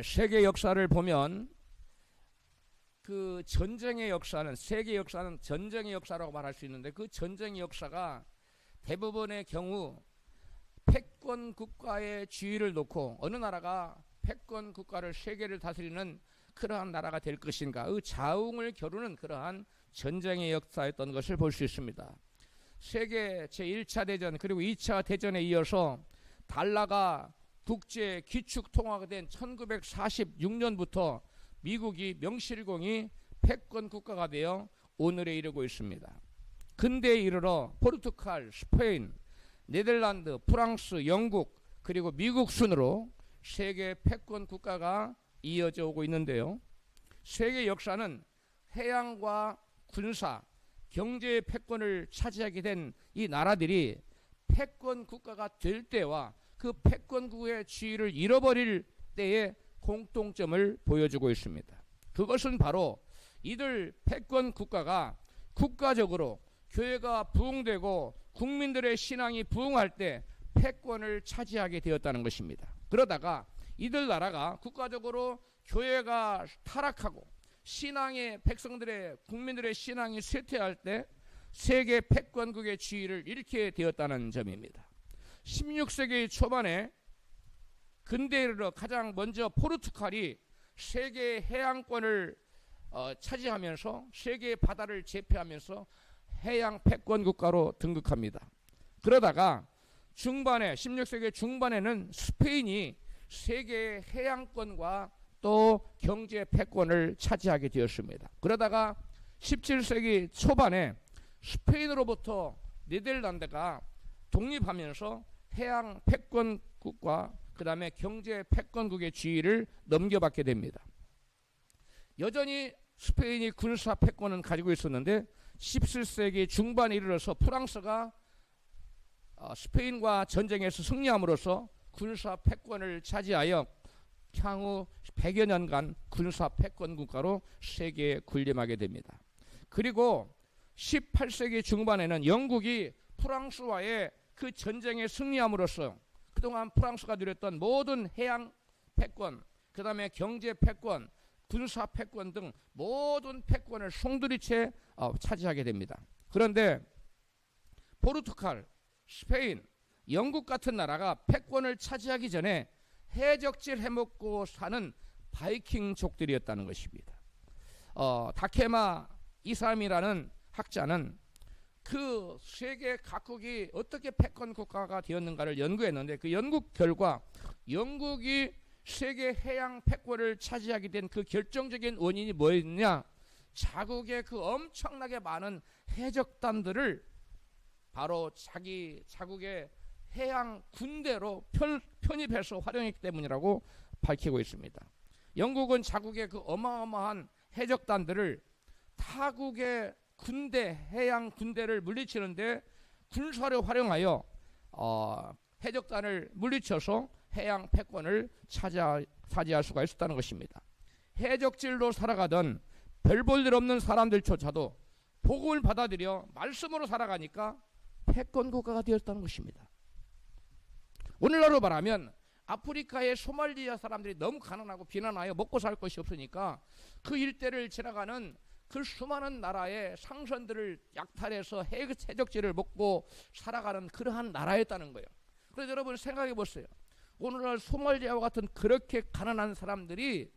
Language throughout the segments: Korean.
세계 역사를 보면 그 전쟁의 역사는, 세계 역사는 전쟁의 역사라고 말할 수 있는데, 그 전쟁의 역사가 대부분의 경우 패권 국가의 지위를 놓고 어느 나라가 패권 국가를, 세계를 다스리는 그러한 나라가 될 것인가, 그 자웅을 겨루는 그러한 전쟁의 역사였던 것을 볼 수 있습니다. 세계 제1차 대전 그리고 2차 대전에 이어서 달러가 국제 기축 통화가 된 1946년부터 미국이 명실공히 패권 국가가 되어 오늘에 이르고 있습니다. 근대에 이르러 포르투갈, 스페인, 네덜란드, 프랑스, 영국 그리고 미국 순으로 세계 패권 국가가 이어져 오고 있는데요. 세계 역사는 해양과 군사, 경제의 패권을 차지하게 된 이 나라들이 패권 국가가 될 때와 그 패권국의 지위를 잃어버릴 때의 공통점을 보여주고 있습니다. 그것은 바로 이들 패권 국가가 국가적으로 교회가 부흥되고 국민들의 신앙이 부흥할 때 패권을 차지하게 되었다는 것입니다. 그러다가 이들 나라가 국가적으로 교회가 타락하고 신앙의 백성들의, 국민들의 신앙이 쇠퇴할 때 세계 패권국의 지위를 잃게 되었다는 점입니다. 16세기 초반에 근대에 이르러 가장 먼저 포르투갈이 세계 해양권을 차지하면서 세계 바다를 제패하면서 해양 패권 국가로 등극합니다. 그러다가 중반에, 16세기 중반에는 스페인이 세계 해양권과 또 경제 패권을 차지하게 되었습니다. 그러다가 17세기 초반에 스페인으로부터 네덜란드가 독립하면서 해양 패권국과 그 다음에 경제 패권국의 지위를 넘겨받게 됩니다. 여전히 스페인이 군사 패권은 가지고 있었는데 17세기 중반에 이르러서 프랑스가 스페인과 전쟁에서 승리함으로써 군사 패권을 차지하여 향후 100여 년간 군사 패권 국가로 세계에 군림하게 됩니다. 그리고 18세기 중반에는 영국이 프랑스와의 그 전쟁에 승리함으로써 그동안 프랑스가 누렸던 모든 해양 패권, 그 다음에 경제 패권, 군사 패권 등 모든 패권을 송두리째 차지하게 됩니다. 그런데 포르투갈, 스페인, 영국 같은 나라가 패권을 차지하기 전에 해적질 해먹고 사는 바이킹족들이었다는 것입니다. 다케마 이삼이라는 학자는 그 세계 각국이 어떻게 패권 국가가 되었는가를 연구했는데, 그 연구 결과 영국이 세계 해양 패권을 차지하게 된 그 결정적인 원인이 뭐였냐, 자국의 그 엄청나게 많은 해적단들을 바로 자국의 해양 군대로 편입해서 활용했기 때문이라고 밝히고 있습니다. 영국은 자국의 그 어마어마한 해적단들을 타국의 군대, 해양 군대를 물리치는데 군사를 활용하여 해적단을 물리쳐서 해양 패권을 차지할 수가 있었다는 것입니다. 해적질로 살아가던 별 볼 일 없는 사람들조차도 복음을 받아들여 말씀으로 살아가니까 패권 국가가 되었다는 것입니다. 오늘날로 말하면 아프리카의 소말리아 사람들이 너무 가난하고 비난하여 먹고 살 것이 없으니까 그 일대를 지나가는 그 수많은 나라의 상선들을 약탈해서 해적지를 먹고 살아가는 그러한 나라였다는 거예요. 그래서 여러분 생각해 보세요. 오늘날 소말리아와 같은 그렇게 가난한 사람들이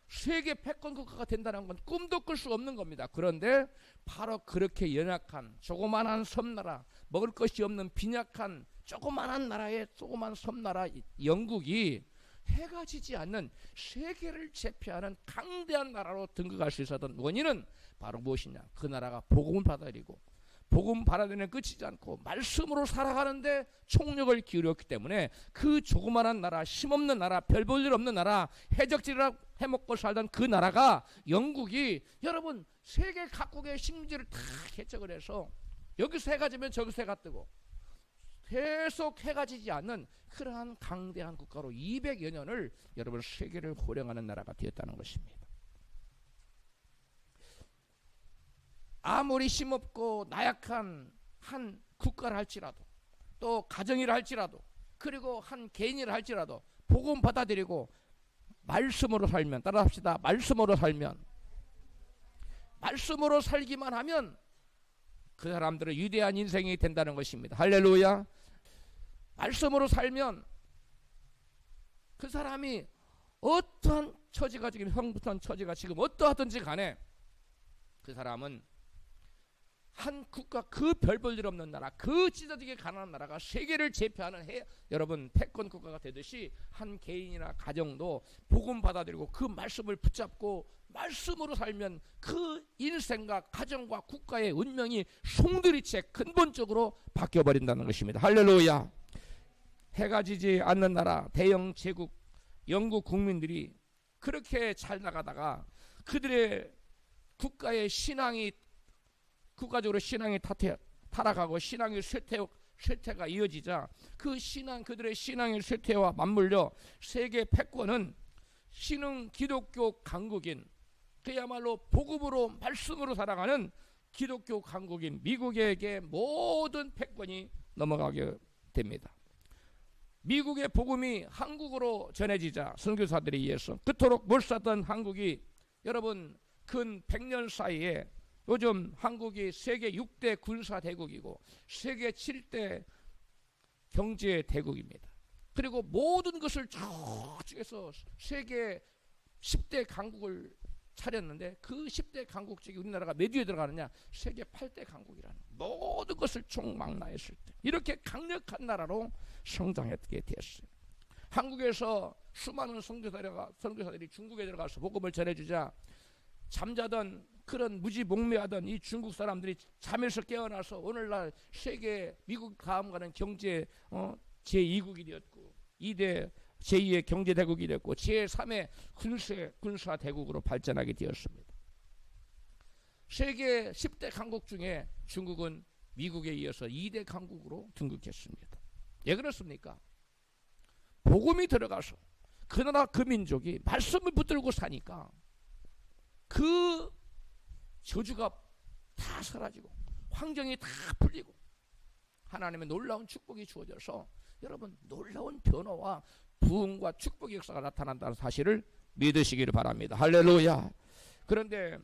세계 패권 국가가 된다는 건 꿈도 꿀 수 없는 겁니다. 그런데 바로 그렇게 연약한 조그만한 섬나라, 먹을 것이 없는 빈약한 조그만한 나라의 조그만 섬나라 영국이 해가 지지 않는 세계를 제패하는 강대한 나라로 등극할 수 있었던 원인은 바로 무엇이냐, 그 나라가 복음을 받아들이고 복음 받아들이는 끝이지 않고 말씀으로 살아가는데 총력을 기울였기 때문에 그 조그만한 나라, 힘없는 나라, 별 볼 일 없는 나라, 해적질을 해먹고 살던 그 나라가 영국이 여러분 세계 각국의 식민지를 다 개척을 해서 여기서 해가 지면 저기서 해가 뜨고 계속 해가 지지 않는 그러한 강대한 국가로 200여 년을 여러분 세계를 호령하는 나라가 되었다는 것입니다. 아무리 힘없고 나약한 한 국가를 할지라도, 또 가정이라 할지라도, 그리고 한 개인이라 할지라도 복음 받아들이고 말씀으로 살면, 따라합시다. 말씀으로 살면, 말씀으로 살기만 하면 그 사람들은 위대한 인생이 된다는 것입니다. 할렐루야. 말씀으로 살면 그 사람이 어떠한 처지가 지금 형부터 처지가 지금 어떠하든지 간에 그 사람은 한 국가, 그 별 볼 일 없는 나라, 그 찢어지게 가난한 나라가 세계를 제패하는 여러분 패권 국가가 되듯이 한 개인이나 가정도 복음 받아들이고 그 말씀을 붙잡고 말씀으로 살면 그 인생과 가정과 국가의 운명이 송두리째 근본적으로 바뀌어버린다는 것입니다. 할렐루야. 해가 지지 않는 나라 대영 제국 영국 국민들이 그렇게 잘 나가다가 그들의 국가의 신앙이 국가적으로 신앙이 타락하고 신앙의 쇠퇴가 이어지자 그 신앙, 그들의 신앙의 쇠퇴와 맞물려 세계 패권은 신흥 기독교 강국인, 그야말로 복음으로 말씀으로 살아가는 기독교 강국인 미국에게 모든 패권이 넘어가게 됩니다. 미국의 복음이 한국으로 전해지자 선교사들에 의해서 그토록 몰랐던 한국이 여러분 근 100년 사이에 요즘 한국이 세계 6대 군사 대국이고 세계 7대 경제 대국입니다. 그리고 모든 것을 저쪽에서 세계 10대 강국을 차렸는데 그 10대 강국 중에 우리나라가 몇 위에 들어가느냐? 세계 8대 강국이라는, 모든 것을 총망라했을 때 이렇게 강력한 나라로 성장하게 되었어요. 한국에서 수많은 선교사들이 중국에 들어가서 복음을 전해주자 잠자던 그런 무지몽매하던 이 중국 사람들이 잠에서 깨어나서 오늘날 세계 미국 다음 가는 경제 제2국이 되었고 2대 제2의 경제대국이 됐고 제3의 군사대국으로 발전하게 되었습니다. 세계 10대 강국 중에 중국은 미국에 이어서 2대 강국으로 등극했습니다. 왜 그렇습니까? 복음이 들어가서 그 나라 그 민족이 말씀을 붙들고 사니까 그 저주가 다 사라지고 환경이 다 풀리고 하나님의 놀라운 축복이 주어져서 여러분 놀라운 변화와 부흥과 축복의 역사가 나타난다는 사실을 믿으시기를 바랍니다. 할렐루야. 그런데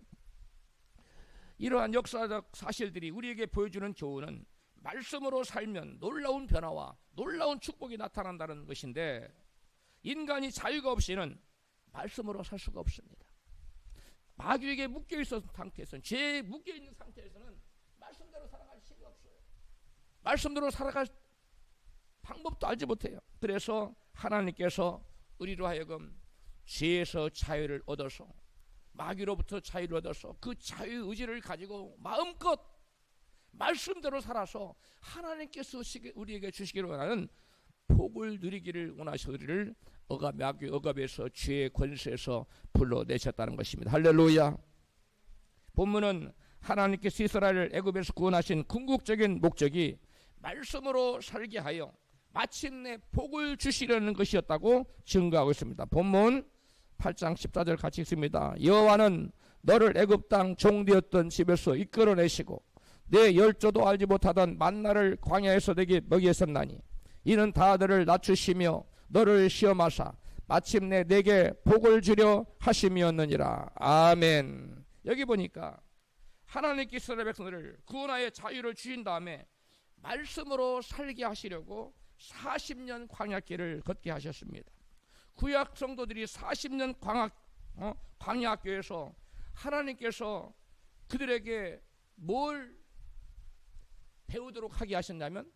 이러한 역사적 사실들이 우리에게 보여주는 교훈은 말씀으로 살면 놀라운 변화와 놀라운 축복이 나타난다는 것인데 인간이 자유가 없이는 말씀으로 살 수가 없습니다. 마귀에게 묶여있는 상태에서는, 죄에 묶여있는 상태에서는 말씀대로 살아갈 힘이 없어요. 말씀대로 살아갈 방법도 알지 못해요. 그래서 하나님께서 우리로 하여금 죄에서 자유를 얻어서 마귀로부터 자유를 얻어서 그 자유의 의지를 가지고 마음껏 말씀대로 살아서 하나님께서 우리에게 주시기를 원하는 복을 누리기를 원하시기를 마귀 억압에서 죄의 권세에서 불러내셨다는 것입니다. 할렐루야. 본문은 하나님께서 이스라엘을 애굽에서 구원하신 궁극적인 목적이 말씀으로 살게 하여 마침내 복을 주시려는 것이었다고 증거하고 있습니다. 본문 8장 14절 같이 읽습니다. 여호와는 너를 애굽 땅 종되었던 집에서 이끌어내시고 내 열조도 알지 못하던 만나를 광야에서 내게 먹이셨나니 이는 다 너를 낮추시며 너를 시험하사 마침내 내게 복을 주려 하심이었느니라. 아멘. 여기 보니까 하나님께서 이스라엘 백성들을 구원하여 자유를 주신 다음에 말씀으로 살게 하시려고 40년 광야길을 걷게 하셨습니다. 구약 성도들이 40년 광야학교에서 하나님께서 그들에게 뭘 배우도록 하게 하셨냐면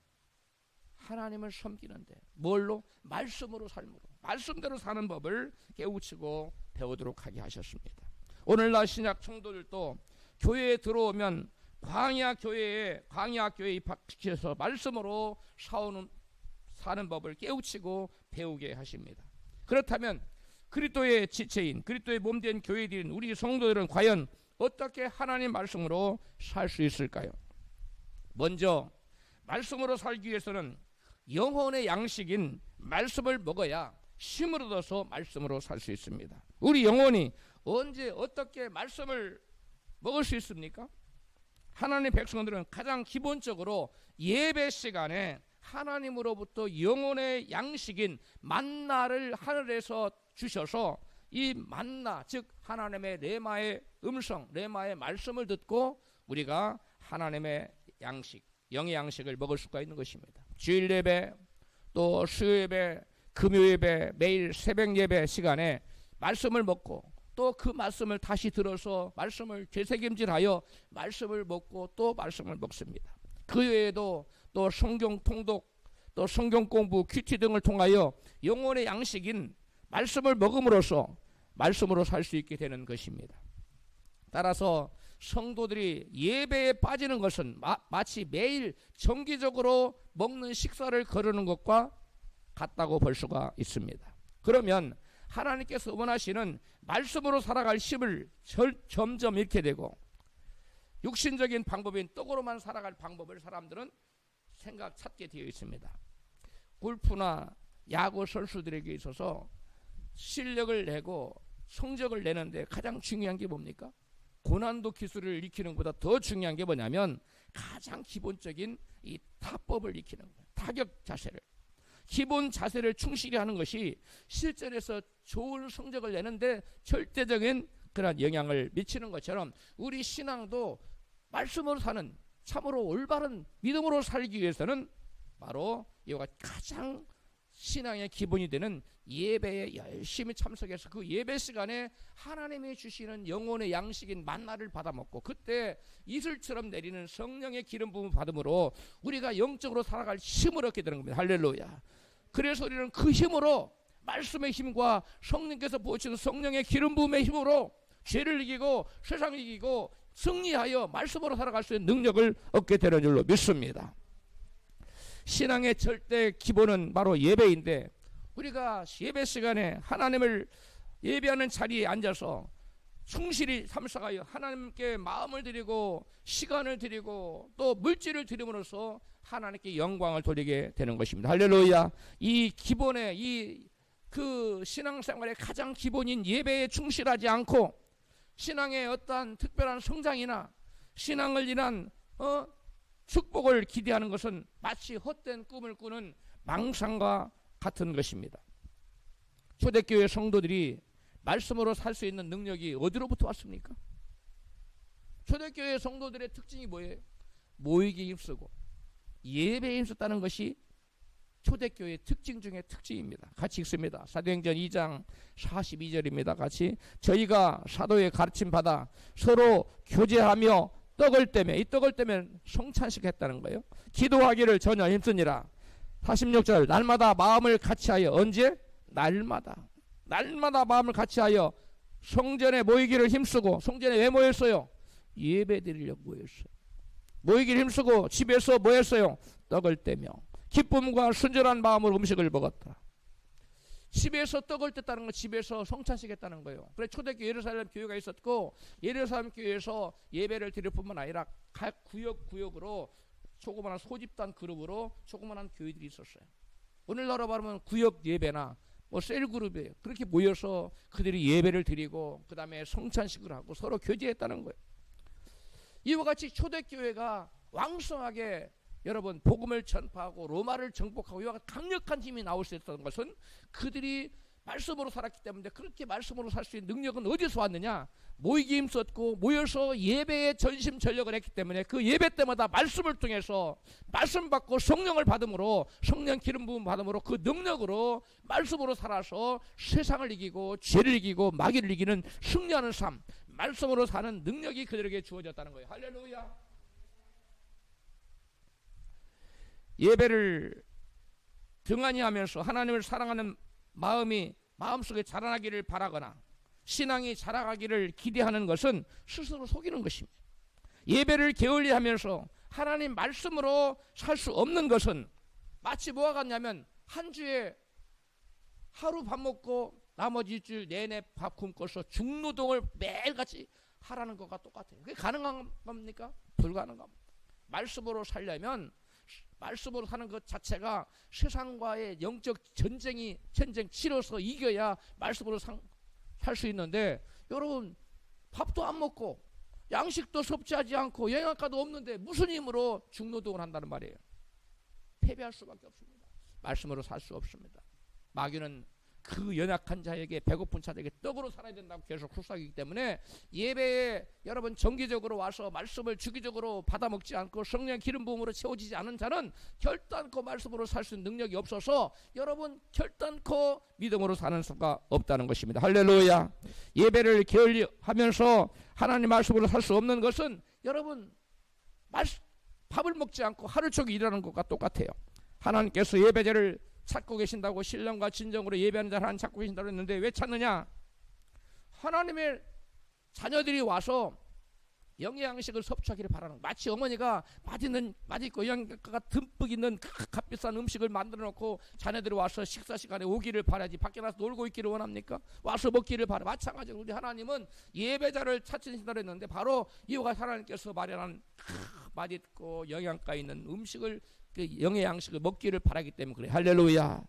하나님을 섬기는데 뭘로? 말씀으로 삶으로 말씀대로 사는 법을 깨우치고 배우도록 하게 하셨습니다. 오늘날 신약 성도들도 교회에 들어오면 광야학교에 입학시켜서 말씀으로 사는 법을 깨우치고 배우게 하십니다. 그렇다면 그리스도의 지체인 그리스도의 몸된 교회들인 우리 성도들은 과연 어떻게 하나님 말씀으로 살 수 있을까요? 먼저 말씀으로 살기 위해서는 영혼의 양식인 말씀을 먹어야 힘을 얻어서 말씀으로 살 수 있습니다. 우리 영혼이 언제 어떻게 말씀을 먹을 수 있습니까? 하나님 백성들은 가장 기본적으로 예배 시간에 하나님으로부터 영혼의 양식인 만나를 하늘에서 주셔서 이 만나, 즉 하나님의 레마의 음성, 레마의 말씀을 듣고 우리가 하나님의 양식, 영의 양식을 먹을 수가 있는 것입니다. 주일 예배, 또 수요 예배, 금요 예배, 매일 새벽 예배 시간에 말씀을 먹고 또 그 말씀을 다시 들어서 말씀을 되새김질하여 말씀을 먹고 또 말씀을 먹습니다. 그 외에도 또 성경 통독, 또 성경 공부, 큐티 등을 통하여 영혼의 양식인 말씀을 먹음으로써 말씀으로 살 수 있게 되는 것입니다. 따라서 성도들이 예배에 빠지는 것은 마치 매일 정기적으로 먹는 식사를 거르는 것과 같다고 볼 수가 있습니다. 그러면 하나님께서 원하시는 말씀으로 살아갈 힘을 점점 잃게 되고 육신적인 방법인 떡으로만 살아갈 방법을 사람들은 찾게 되어 있습니다. 골프나 야구 선수들에게 있어서 실력을 내고 성적을 내는데 가장 중요한 게 뭡니까? 고난도 기술을 익히는 것보다 더 중요한 게 뭐냐면 가장 기본적인 이 타법을 익히는 거예요. 타격 자세를. 기본 자세를 충실히 하는 것이 실전에서 좋은 성적을 내는데 절대적인 그런 영향을 미치는 것처럼 우리 신앙도 말씀으로 사는 참으로 올바른 믿음으로 살기 위해서는 바로 이와 가장 신앙의 기본이 되는 예배에 열심히 참석해서 그 예배 시간에 하나님이 주시는 영혼의 양식인 만나를 받아 먹고 그때 이슬처럼 내리는 성령의 기름 부음을 받음으로 우리가 영적으로 살아갈 힘을 얻게 되는 겁니다. 할렐루야. 그래서 우리는 그 힘으로 말씀의 힘과 성령께서 부어주신 성령의 기름 부음의 힘으로 죄를 이기고 세상을 이기고 승리하여 말씀으로 살아갈 수 있는 능력을 얻게 되는 줄로 믿습니다. 신앙의 절대 기본은 바로 예배인데 우리가 예배 시간에 하나님을 예배하는 자리에 앉아서 충실히 참석하여 하나님께 마음을 드리고 시간을 드리고 또 물질을 드림으로써 하나님께 영광을 돌리게 되는 것입니다. 할렐루야. 이 기본의 그 신앙생활의 가장 기본인 예배에 충실하지 않고 신앙의 어떠한 특별한 성장이나 신앙을 인한 축복을 기대하는 것은 마치 헛된 꿈을 꾸는 망상과 같은 것입니다. 초대교회 성도들이 말씀으로 살 수 있는 능력이 어디로부터 왔습니까? 초대교회 성도들의 특징이 뭐예요? 모이기에 힘쓰고 예배에 힘썼다는 것이 초대교회의 특징 중에 특징입니다. 같이 읽습니다. 사도행전 2장 42절입니다. 같이 저희가 사도의 가르침 받아 서로 교제하며 떡을 떼며 이 떡을 떼면 성찬식 했다는 거예요. 기도하기를 전혀 힘쓰니라. 46절 날마다 마음을 같이하여 언제? 날마다 마음을 같이하여 성전에 모이기를 힘쓰고 성전에 왜 모였어요? 예배 드리려고 모였어요. 모이기를 힘쓰고 집에서 모였어요. 떡을 떼며 기쁨과 순전한 마음으로 음식을 먹었다. 집에서 떡을 뗐다는 건 집에서 성찬식 했다는 거예요. 그래서 초대교회 예루살렘 교회가 있었고 예루살렘 교회에서 예배를 드릴 뿐만 아니라 각 구역으로 조그마한 소집단 그룹으로 조그마한 교회들이 있었어요. 오늘날로 말하면 구역 예배나 셀그룹이에요. 그렇게 모여서 그들이 예배를 드리고 그 다음에 성찬식을 하고 서로 교제했다는 거예요. 이와 같이 초대교회가 왕성하게 여러분 복음을 전파하고 로마를 정복하고 이와 같이 강력한 힘이 나올 수 있었던 것은 그들이 말씀으로 살았기 때문에 그렇게 말씀으로 살 수 있는 능력은 어디서 왔느냐? 모이기 힘썼고 모여서 예배에 전심전력을 했기 때문에 그 예배 때마다 말씀을 통해서 말씀 받고 성령을 받음으로 성령 기름 부음 받음으로 그 능력으로 말씀으로 살아서 세상을 이기고 죄를 이기고 마귀를 이기는 승리하는 삶 말씀으로 사는 능력이 그들에게 주어졌다는 거예요. 할렐루야. 예배를 등한히 하면서 하나님을 사랑하는 마음이 마음속에 자라나기를 바라거나 신앙이 자라가기를 기대하는 것은 스스로 속이는 것입니다. 예배를 게을리하면서 하나님 말씀으로 살 수 없는 것은 마치 뭐와 같냐면 한 주에 하루 밥 먹고 나머지 일주일 내내 밥 굶고서 중노동을 매일같이 하라는 것과 똑같아요. 그게 가능한 겁니까? 불가능합니다. 말씀으로 살려면 말씀으로 사는 것 자체가 세상과의 영적 전쟁 치러서 이겨야 말씀으로 살 수 있는데 여러분 밥도 안 먹고 양식도 섭취하지 않고 영양가도 없는데 무슨 힘으로 중노동을 한다는 말이에요. 패배할 수밖에 없습니다. 말씀으로 살 수 없습니다. 마귀는 그 연약한 자에게, 배고픈 자에게 떡으로 살아야 된다고 계속 쿨사기기 때문에 예배에 여러분 정기적으로 와서 말씀을 주기적으로 받아 먹지 않고 성령의 기름 부음으로 채워지지 않은 자는 결단코 말씀으로 살 수 있는 능력이 없어서 여러분 결단코 믿음으로 사는 수가 없다는 것입니다. 할렐루야. 예배를 게을리하면서 하나님 말씀으로 살 수 없는 것은 여러분 밥을 먹지 않고 하루 종일 일하는 것과 똑같아요. 하나님께서 예배제를 찾고 계신다고, 신령과 진정으로 예배하는 자를 하나님 찾고 계신다고 했는데 왜 찾느냐? 하나님의 자녀들이 와서 영양식을 섭취하기를 바라는 거예요. 마치 어머니가 맛있고 영양가가 듬뿍 있는 값비싼 음식을 만들어 놓고 자녀들이 와서 식사 시간에 오기를 바라지 밖에 나서 놀고 있기를 원합니까? 와서 먹기를 바라. 마찬가지로 우리 하나님은 예배자를 찾으신다고 했는데 바로 이유가 하나님께서 마련한 맛있고 영양가 있는 음식을, 그 영의 양식을 먹기를 바라기 때문에 그래. 할렐루야.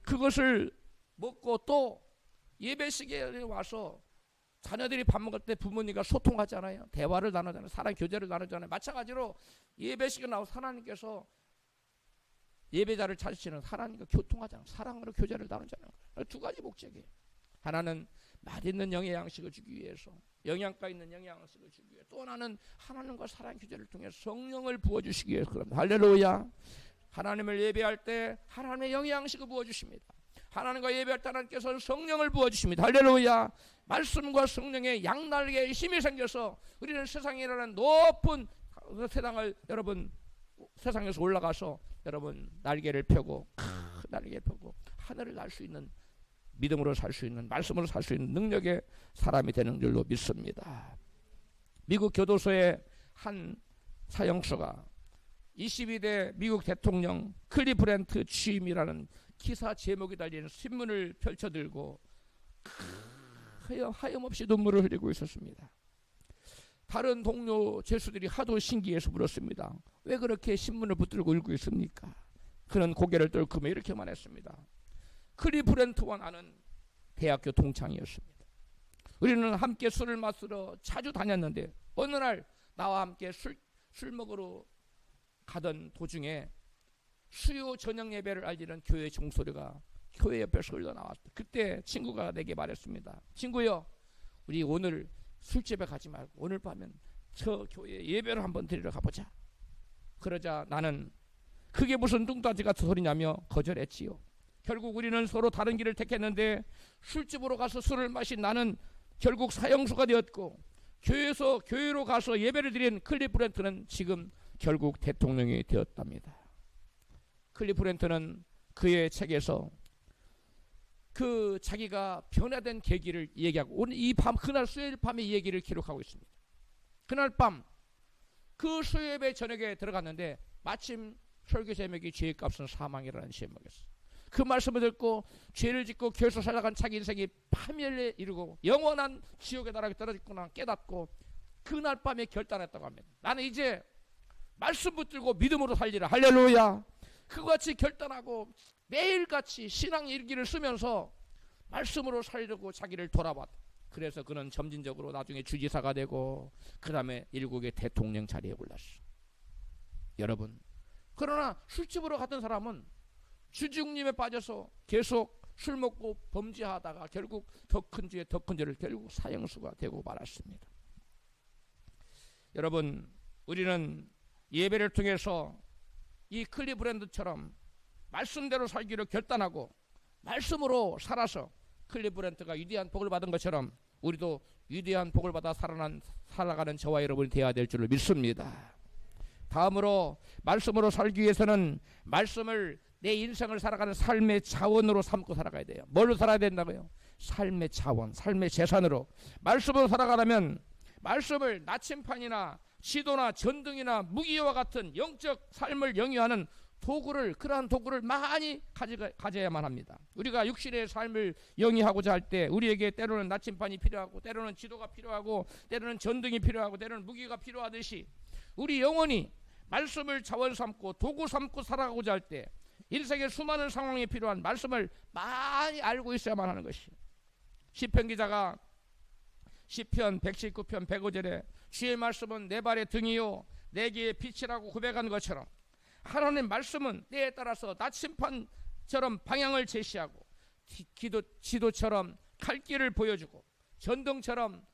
그것을 먹고 또 예배 시간에 와서 자녀들이 밥 먹을 때 부모님과 소통하잖아요. 대화를 나누잖아요. 사랑 교제를 나누잖아요. 마찬가지로 예배 시간에 나와서 하나님께서 예배자를 찾으시는, 하나님과 교통하잖아요. 사랑으로 교제를 나누잖아요. 두 가지 목적이에요. 하나는 맛있는 영의 양식을 주기 위해서, 영양가 있는 영의 양식을 주기 위해서, 또 하나는 하나님과 사랑 교제를 통해서 성령을 부어주시기 위해서 그럽니다. 할렐루야. 하나님을 예배할 때 하나님의 영의 양식을 부어주십니다. 하나님과 예배할 때 하나님께서는 성령을 부어주십니다. 할렐루야. 말씀과 성령의 양날개에 힘이 생겨서 우리는 세상이라는 높은 세상을 여러분 세상에서 올라가서 여러분 날개를 펴고 날개를 펴고 하늘을 날 수 있는, 믿음으로 살 수 있는, 말씀으로 살 수 있는 능력의 사람이 되는 줄로 믿습니다. 미국 교도소의 한 사형수가 22대 미국 대통령 클리브랜트 취임이라는 기사 제목이 달린 신문을 펼쳐들고 하염없이 눈물을 흘리고 있었습니다. 다른 동료 죄수들이 하도 신기해서 물었습니다. 왜 그렇게 신문을 붙들고 읽고 있습니까? 그는 고개를 떨구며 이렇게 말했습니다. 클리브랜트와 나는 대학교 동창이었습니다. 우리는 함께 술을 마시러 자주 다녔는데 어느 날 나와 함께 술 먹으러 가던 도중에 수요 저녁 예배를 알리는 교회 종소리가 교회 옆에서 흘러나왔다. 그때 친구가 내게 말했습니다. 친구요, 우리 오늘 술집에 가지 말고 오늘 밤엔 저 교회 예배를 한번 드리러 가보자. 그러자 나는 그게 무슨 뚱따지 같은 소리냐며 거절했지요. 결국 우리는 서로 다른 길을 택했는데 술집으로 가서 술을 마신 나는 결국 사형수가 되었고, 교회로 가서 예배를 드린 클리브랜트는 지금 결국 대통령이 되었답니다. 클리브랜트는 그의 책에서 그 자기가 변화된 계기를 얘기하고, 오늘 이 밤, 그날 수요일 밤에 이 얘기를 기록하고 있습니다. 그날 밤 그 수요예배 저녁에 들어갔는데 마침 설교 제목이 죄의 값은 사망이라는 제목이었어요. 그 말씀을 듣고 죄를 짓고 교회에서 살아간 자기 인생이 파멸에 이르고 영원한 지옥의 나락에 떨어졌구나 깨닫고 그날 밤에 결단했다고 합니다. 나는 이제 말씀 붙들고 믿음으로 살리라. 할렐루야. 그같이 결단하고 매일같이 신앙 일기를 쓰면서 말씀으로 살려고 자기를 돌아봤다. 그래서 그는 점진적으로 나중에 주지사가 되고 그 다음에 일국의 대통령 자리에 올랐어. 여러분, 그러나 술집으로 갔던 사람은 주중림에 빠져서 계속 술 먹고 범죄하다가 결국 더 큰 죄에 더 큰 죄를 결국 사형수가 되고 말았습니다. 여러분, 우리는 예배를 통해서 이 클리브랜드처럼 말씀대로 살기로 결단하고 말씀으로 살아서 클리브랜드가 위대한 복을 받은 것처럼 우리도 위대한 복을 받아 살아가는 저와 여러분이 되어야 될 줄을 믿습니다. 다음으로 말씀으로 살기 위해서는 말씀을 내 인생을 살아가는 삶의 자원으로 삼고 살아가야 돼요. 뭘로 살아야 된다고요? 삶의 자원, 삶의 재산으로. 말씀으로 살아가려면 말씀을 나침판이나 지도나 전등이나 무기와 같은 영적 삶을 영위하는 도구를, 그러한 도구를 많이 가져야만 합니다. 우리가 육신의 삶을 영위하고자 할 때 우리에게 때로는 나침판이 필요하고 때로는 지도가 필요하고 때로는 전등이 필요하고 때로는 무기가 필요하듯이 우리 영혼이 말씀을 자원 삼고 도구 삼고 살아가고자 할 때 인생의 수많은 상황에 필요한 말씀을 많이 알고 있어야만 하는 것이. 시편 기자가 시편 119편 105절에 주의 말씀은 내 발의 등이요 내 길의 빛이라고 고백한 것처럼 하나님 말씀은 때에 따라서 나침판처럼 방향을 제시하고 지도처럼 갈 길을 보여주고 전등처럼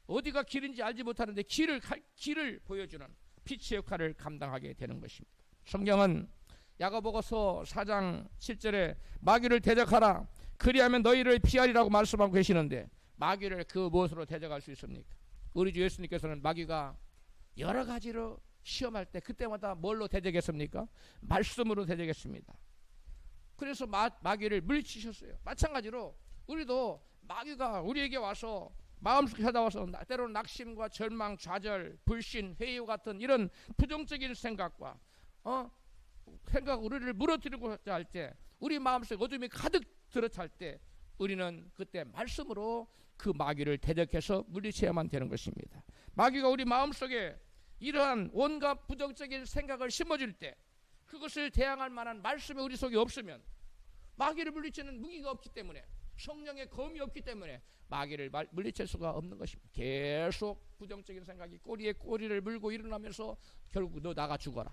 어디가 길인지 알지 못하는데 길을 보여주는 빛의 역할을 감당하게 되는 것입니다. 성경은 야고보서 4장 7절에 마귀를 대적하라 그리하면 너희를 피하리라고 말씀하고 계시는데 마귀를 그 무엇으로 대적할 수 있습니까? 우리 주 예수님께서는 마귀가 여러 가지로 시험할 때 그때마다 뭘로 대적했습니까? 말씀으로 대적했습니다. 그래서 마귀를 물리치셨어요. 마찬가지로 우리도 마귀가 우리에게 와서 마음속에 찾아와서 때로는 낙심과 절망, 좌절, 불신, 회유 같은 이런 부정적인 생각과 우리를 무너뜨리고자 할 때 우리 마음속에 어둠이 가득 들어찰 때 우리는 그때 말씀으로 그 마귀를 대적해서 물리쳐야만 되는 것입니다. 마귀가 우리 마음속에 이러한 온갖 부정적인 생각을 심어줄 때 그것을 대항할 만한 말씀이 우리 속에 없으면 마귀를 물리치는 무기가 없기 때문에 성령의 검이 없기 때문에 마귀를 물리칠 수가 없는 것입니다. 계속 부정적인 생각이 꼬리에 꼬리를 물고 일어나면서 결국 너 나가 죽어라.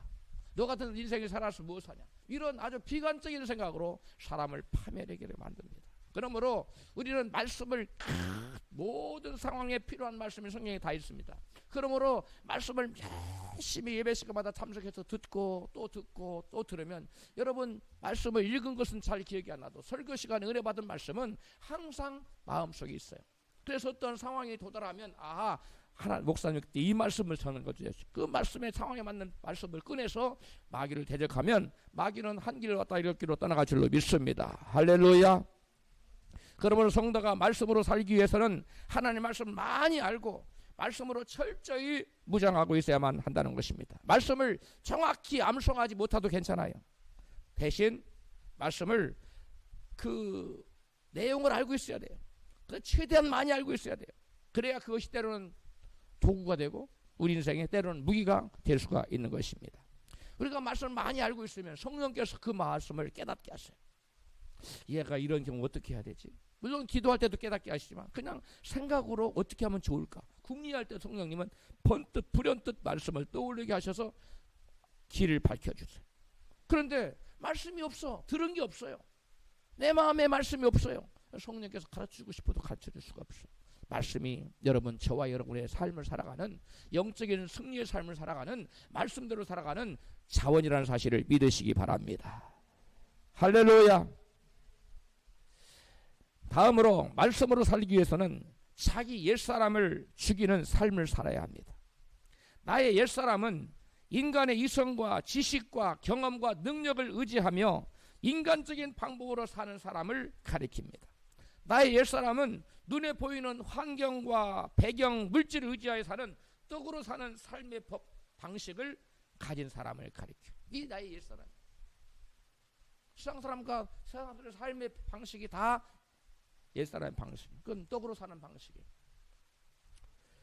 너 같은 인생을 살아서 무엇하냐. 이런 아주 비관적인 생각으로 사람을 파멸하게 만듭니다. 그러므로 우리는 말씀을 모든 상황에 필요한 말씀이 성경에 다 있습니다. 그러므로 말씀을 열심히 예배 시간마다 참석해서 듣고 또 들으면 여러분 말씀을 읽은 것은 잘 기억이 안 나도 설교 시간에 은혜 받은 말씀은 항상 마음속에 있어요. 그래서 어떤 상황에 도달하면 하나 목사님 그때 이 말씀을 전한 거죠. 그 말씀의 상황에 맞는 말씀을 꺼내서 마귀를 대적하면 마귀는 한 길을 왔다 이럴 길로 떠나갈 줄로 믿습니다. 할렐루야. 그러므로 성도가 말씀으로 살기 위해서는 하나님의 말씀을 많이 알고 말씀으로 철저히 무장하고 있어야만 한다는 것입니다. 말씀을 정확히 암송하지 못해도 괜찮아요. 대신 말씀을 그 내용을 알고 있어야 돼요. 최대한 많이 알고 있어야 돼요. 그래야 그것이 때로는 도구가 되고 우리 인생에 때로는 무기가 될 수가 있는 것입니다. 우리가 말씀을 많이 알고 있으면 성령께서 그 말씀을 깨닫게 하세요. 얘가 이런 경우 어떻게 해야 되지? 물론 기도할 때도 깨닫게 하시지만 그냥 생각으로 어떻게 하면 좋을까? 궁리할 때 성령님은 번뜩 불현듯 말씀을 떠올리게 하셔서 길을 밝혀주세요. 그런데 말씀이 없어. 들은 게 없어요. 내 마음에 말씀이 없어요. 성령께서 가르쳐주고 싶어도 가르쳐줄 수가 없어요. 말씀이 여러분 저와 여러분의 삶을 살아가는 영적인 승리의 삶을 살아가는 말씀대로 살아가는 자원이라는 사실을 믿으시기 바랍니다. 할렐루야. 다음으로 말씀으로 살기 위해서는 자기 옛사람을 죽이는 삶을 살아야 합니다. 나의 옛사람은 인간의 이성과 지식과 경험과 능력을 의지하며 인간적인 방법으로 사는 사람을 가리킵니다. 나의 옛사람은 눈에 보이는 환경과 배경, 물질을 의지하여 사는 떡으로 사는 삶의 방식을 가진 사람을 가리켜. 이 나의 옛사람. 세상 사람과 세상 사람들의 삶의 방식이 다 옛사람의 방식. 그건 떡으로 사는 방식이에요.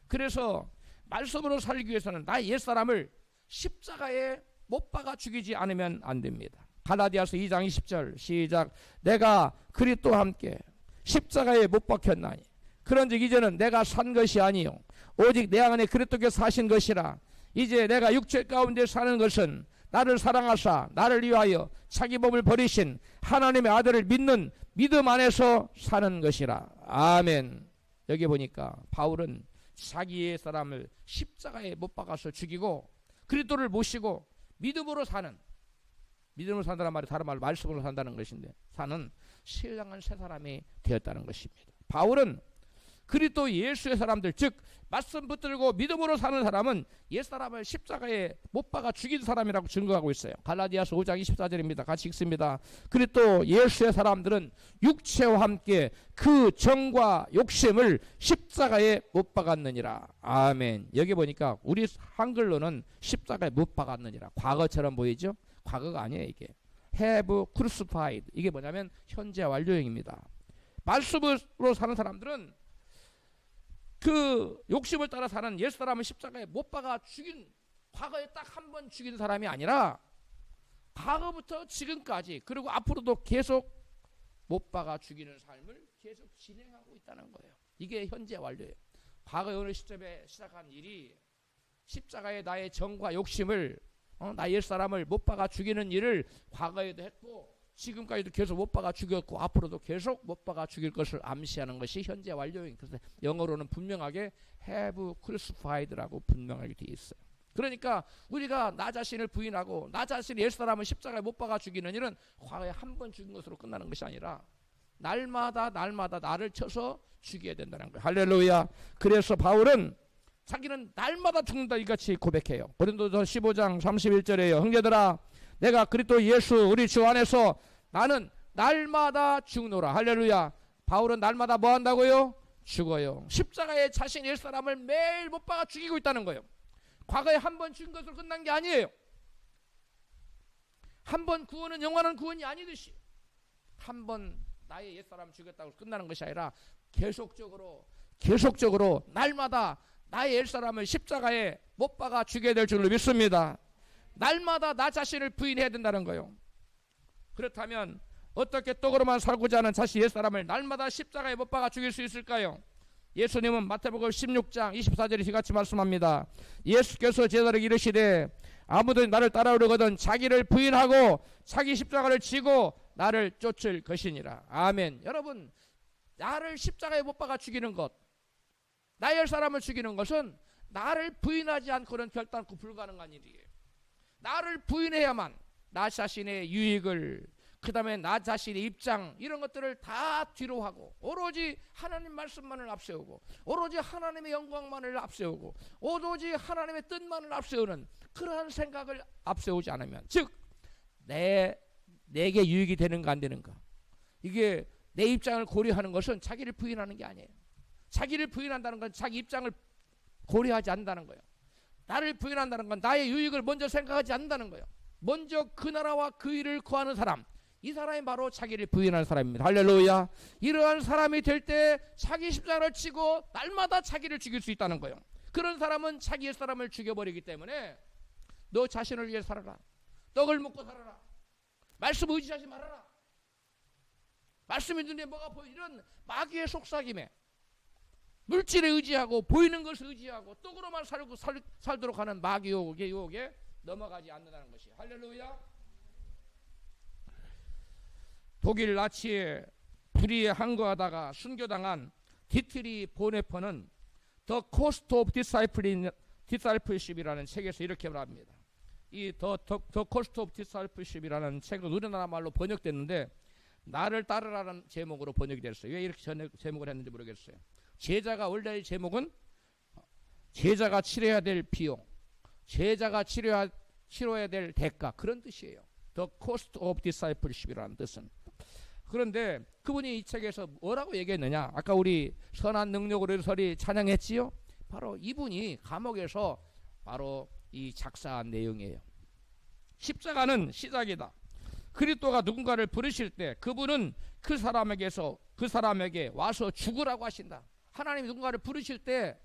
그래서 말씀으로 살기 위해서는 나의 옛사람을 십자가에 못 박아 죽이지 않으면 안 됩니다. 갈라디아서 2장 20절 시작. 내가 그리스도와 함께 십자가에 못 박혔나니 그런즉 이제는 내가 산 것이 아니요 오직 내 안에 그리스도께서 사신 것이라. 이제 내가 육체 가운데 사는 것은 나를 사랑하사 나를 위하여 자기 몸을 버리신 하나님의 아들을 믿는 믿음 안에서 사는 것이라. 아멘. 여기 보니까 바울은 자기의 사람을 십자가에 못 박아서 죽이고 그리스도를 모시고 믿음으로 산다는 말이 다른 말로 말씀으로 산다는 것인데 사는 신령한 새 사람이 되었다는 것입니다. 바울은 그리스도 예수의 사람들 즉 말씀 붙들고 믿음으로 사는 사람은 옛사람을 십자가에 못 박아 죽인 사람이라고 증거하고 있어요. 갈라디아서 5장 24절입니다. 같이 읽습니다. 그리스도 예수의 사람들은 육체와 함께 그 정과 욕심을 십자가에 못 박았느니라. 아멘. 여기 보니까 우리 한글로는 십자가에 못 박았느니라. 과거처럼 보이죠? 과거가 아니에요. 이게 have crucified. 이게 뭐냐면 현재 완료형입니다. 말씀으로 사는 사람들은 그 욕심을 따라 사는 옛사람을 십자가에 못 박아 죽인 과거에 딱 한 번 죽인 사람이 아니라 과거부터 지금까지 그리고 앞으로도 계속 못 박아 죽이는 삶을 계속 진행하고 있다는 거예요. 이게 현재 완료예요. 과거의 어느 시점에 시작한 일이 십자가에 나의 정과 욕심을 나의 옛사람을 못 박아 죽이는 일을 과거에도 했고 지금까지도 계속 못 박아 죽였고 앞으로도 계속 못 박아 죽일 것을 암시하는 것이 현재 완료인. 그래서 영어로는 분명하게 have crucified라고 분명하게 되어 있어요. 그러니까 우리가 나 자신을 부인하고 나 자신이 옛사람을 십자가에 못 박아 죽이는 일은 과거에 한 번 죽인 것으로 끝나는 것이 아니라 날마다 나를 쳐서 죽여야 된다는 거예요. 할렐루야. 그래서 바울은 자기는 날마다 죽는다 이같이 고백해요. 고린도서 15장 31절에요. 형제들아 내가 그리스도 예수 우리 주 안에서 나는 날마다 죽노라. 할렐루야. 바울은 날마다 뭐 한다고요? 죽어요. 십자가에 자신 옛사람을 매일 못 박아 죽이고 있다는 거예요. 과거에 한 번 죽인 것으로 끝난 게 아니에요. 한 번 구원은 영원한 구원이 아니듯이 한 번 나의 옛사람 죽였다고 끝나는 것이 아니라 계속적으로 날마다 나의 옛사람을 십자가에 못 박아 죽여야 될 줄로 믿습니다. 날마다 나 자신을 부인해야 된다는 거예요. 그렇다면 어떻게 떡으로만 살고자 하는 자신 옛사람을 날마다 십자가에 못 박아 죽일 수 있을까요? 예수님은 마태복음 16장 24절에 이같이 말씀합니다. 예수께서 제자들에게 이르시되 아무든 나를 따라오려거든 자기를 부인하고 자기 십자가를 지고 나를 쫓을 것이니라. 아멘. 여러분 나를 십자가에 못 박아 죽이는 것, 나의 사람을 죽이는 것은 나를 부인하지 않고는 결단코 불가능한 일이에요. 나를 부인해야만 나 자신의 유익을, 그 다음에 나 자신의 입장, 이런 것들을 다 뒤로 하고 오로지 하나님 말씀만을 앞세우고 오로지 하나님의 영광만을 앞세우고 오로지 하나님의 뜻만을 앞세우는 그러한 생각을 앞세우지 않으면, 즉 내게 유익이 되는가 안 되는가, 이게 내 입장을 고려하는 것은 자기를 부인하는 게 아니에요. 자기를 부인한다는 건 자기 입장을 고려하지 않는다는 거예요. 나를 부인한다는 건 나의 유익을 먼저 생각하지 않는다는 거예요. 먼저 그 나라와 그 일을 구하는 사람, 이 사람이 바로 자기를 부인하는 사람입니다. 할렐루야. 이러한 사람이 될 때 자기 십자가를 치고 날마다 자기를 죽일 수 있다는 거예요. 그런 사람은 자기 옛사람을 죽여버리기 때문에 너 자신을 위해 살아라. 떡을 먹고 살아라. 말씀 의지하지 말아라. 말씀이 눈에 뭐가 보여, 이런 마귀의 속삭임에 물질에 의지하고 보이는 것을 의지하고 떡으로만 살도록 하는 마귀 유혹에 넘어가지 않는다는 것이. 할렐루야. 독일 나치에 불의에 항거하다가 순교당한 디트리 보네퍼는 The Cost of Discipleship이라는 책에서 이렇게 말합니다. 이 The Cost of Discipleship이라는 책은 우리나라 말로 번역됐는데 나를 따르라는 제목으로 번역이 됐어요. 왜 이렇게 제목을 했는지 모르겠어요. 제자가 원래 제목은 제자가 치러야 될 비용, 제자가 치러야 될 대가, 그런 뜻이에요. The Cost of Discipleship이라는 뜻은. 그런데 그분이 이 책에서 뭐라고 얘기했느냐, 아까 우리 선한 능력으로 서리 찬양했지요. 바로 이분이 감옥에서 바로 이 작사한 내용이에요. 십자가는 시작이다. 그리스도가 누군가를 부르실 때 그분은 그 사람에게 와서 죽으라고 하신다. 하나님이 누군가를 부르실 때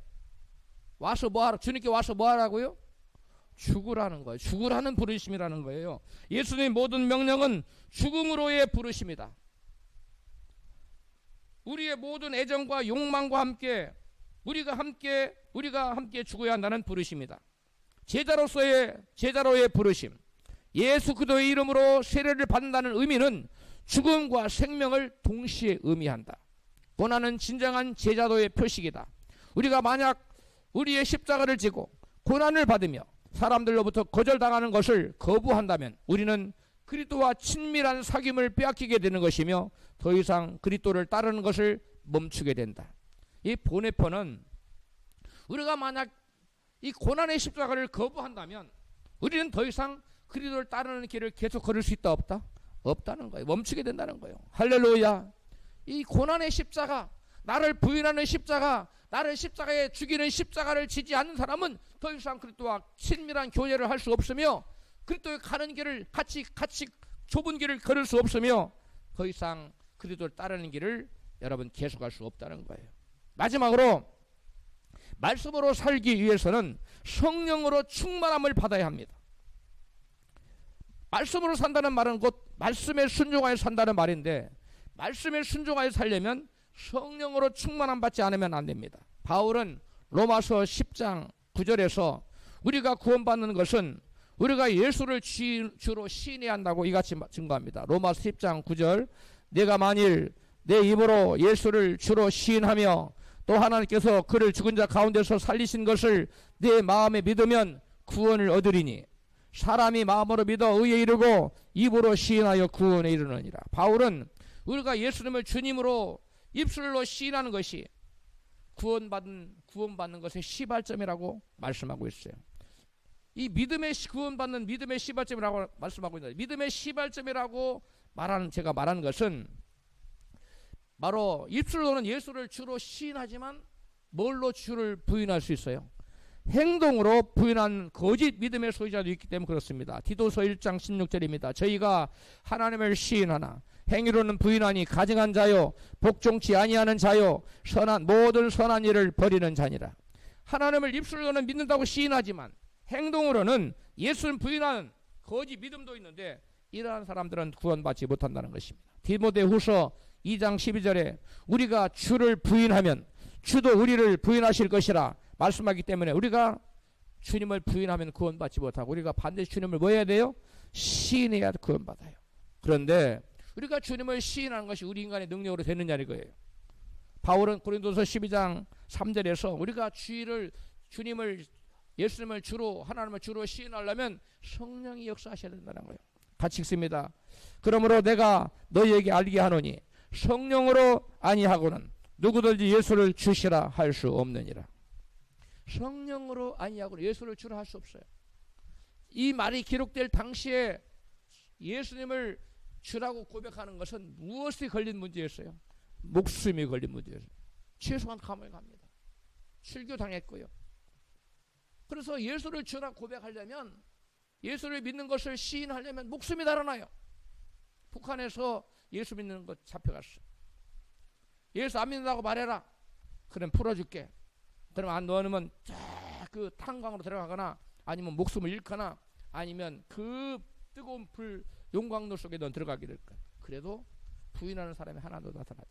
와서 뭐하라, 주님께 와서 뭐하라고요? 죽으라는 거예요. 죽으라는 부르심이라는 거예요. 예수님의 모든 명령은 죽음으로의 부르심이다. 우리의 모든 애정과 욕망과 함께 우리가 함께 죽어야 한다는 부르심이다. 제자로의 부르심, 예수 그리스도의 이름으로 세례를 받는다는 의미는 죽음과 생명을 동시에 의미한다. 고난은 진정한 제자도의 표식이다. 우리가 만약 우리의 십자가를 지고 고난을 받으며 사람들로부터 거절당하는 것을 거부한다면 우리는 그리스도와 친밀한 사귐을 빼앗기게 되는 것이며 더 이상 그리스도를 따르는 것을 멈추게 된다. 이 보네퍼는 우리가 만약 이 고난의 십자가를 거부한다면 우리는 더 이상 그리스도를 따르는 길을 계속 걸을 수 있다 없다? 없다는 거예요. 멈추게 된다는 거예요. 할렐루야. 이 고난의 십자가, 나를 부인하는 십자가, 나를 십자가에 죽이는 십자가를 지지 않는 사람은 더 이상 그리스도와 친밀한 교제를 할 수 없으며 그리스도에 가는 길을 같이 좁은 길을 걸을 수 없으며 더 이상 그리스도를 따르는 길을 여러분 계속할 수 없다는 거예요. 마지막으로 말씀으로 살기 위해서는 성령으로 충만함을 받아야 합니다. 말씀으로 산다는 말은 곧 말씀에 순종하여 산다는 말인데, 말씀에 순종하여 살려면 성령으로 충만함 받지 않으면 안 됩니다. 바울은 로마서 10장 9절에서 우리가 구원받는 것은 우리가 예수를 주로 시인해야 한다고 이같이 증거합니다. 로마서 10장 9절 내가 만일 내 입으로 예수를 주로 시인하며 또 하나님께서 그를 죽은 자 가운데서 살리신 것을 내 마음에 믿으면 구원을 얻으리니 사람이 마음으로 믿어 의에 이르고 입으로 시인하여 구원에 이르느니라. 바울은 우리가 예수님을 주님으로 입술로 시인하는 것이 구원받는 것의 시발점이라고 말씀하고 있어요. 이 믿음의 구원받는 믿음의 시발점이라고 말씀하고 있는데, 믿음의 시발점이라고 제가 말하는 것은 바로 입술로는 예수를 주로 시인하지만 뭘로 주를 부인할 수 있어요? 행동으로 부인한 거짓 믿음의 소유자도 있기 때문에 그렇습니다. 디도서 1장 16절입니다. 저희가 하나님을 시인하나 행위로는 부인하니 가증한 자요 복종치 아니하는 자요 모든 선한 일을 버리는 자니라. 하나님을 입술로는 믿는다고 시인하지만 행동으로는 예수를 부인하는 거짓 믿음도 있는데, 이러한 사람들은 구원받지 못한다는 것입니다. 디모데후서 2장 12절에 우리가 주를 부인하면 주도 우리를 부인하실 것이라 말씀하기 때문에 우리가 주님을 부인하면 구원받지 못하고, 우리가 반드시 주님을 뭐 해야 돼요? 시인해야 구원받아요. 그런데 우리가 주님을 시인하는 것이 우리 인간의 능력으로 되느냐는 거예요. 바울은 고린도서 12장 3절에서 우리가 주님을 예수님을 주로, 하나님을 주로 시인하려면 성령이 역사하셔야 된다는 거예요. 같이 읽습니다. 그러므로 내가 너희에게 알게 하노니 성령으로 아니하고는 누구든지 예수를 주시라 할 수 없느니라. 성령으로 아니하고는 예수를 주라 할 수 없어요. 이 말이 기록될 당시에 예수님을 주라고 고백하는 것은 무엇이 걸린 문제였어요? 목숨이 걸린 문제였어요. 최소한 감옥에 갑니다. 출교당했고요. 그래서 예수를 주라 고백하려면, 예수를 믿는 것을 시인하려면 목숨이 달아나요. 북한에서 예수 믿는 것 잡혀갔어. 예수 안 믿는다고 말해라. 그럼 풀어줄게. 그럼 안 넣으면 그 탄광으로 들어가거나 아니면 목숨을 잃거나 아니면 그 뜨거운 불 용광로 속에 넌 들어가게 될 거야. 그래도 부인하는 사람이 하나도 나타나지.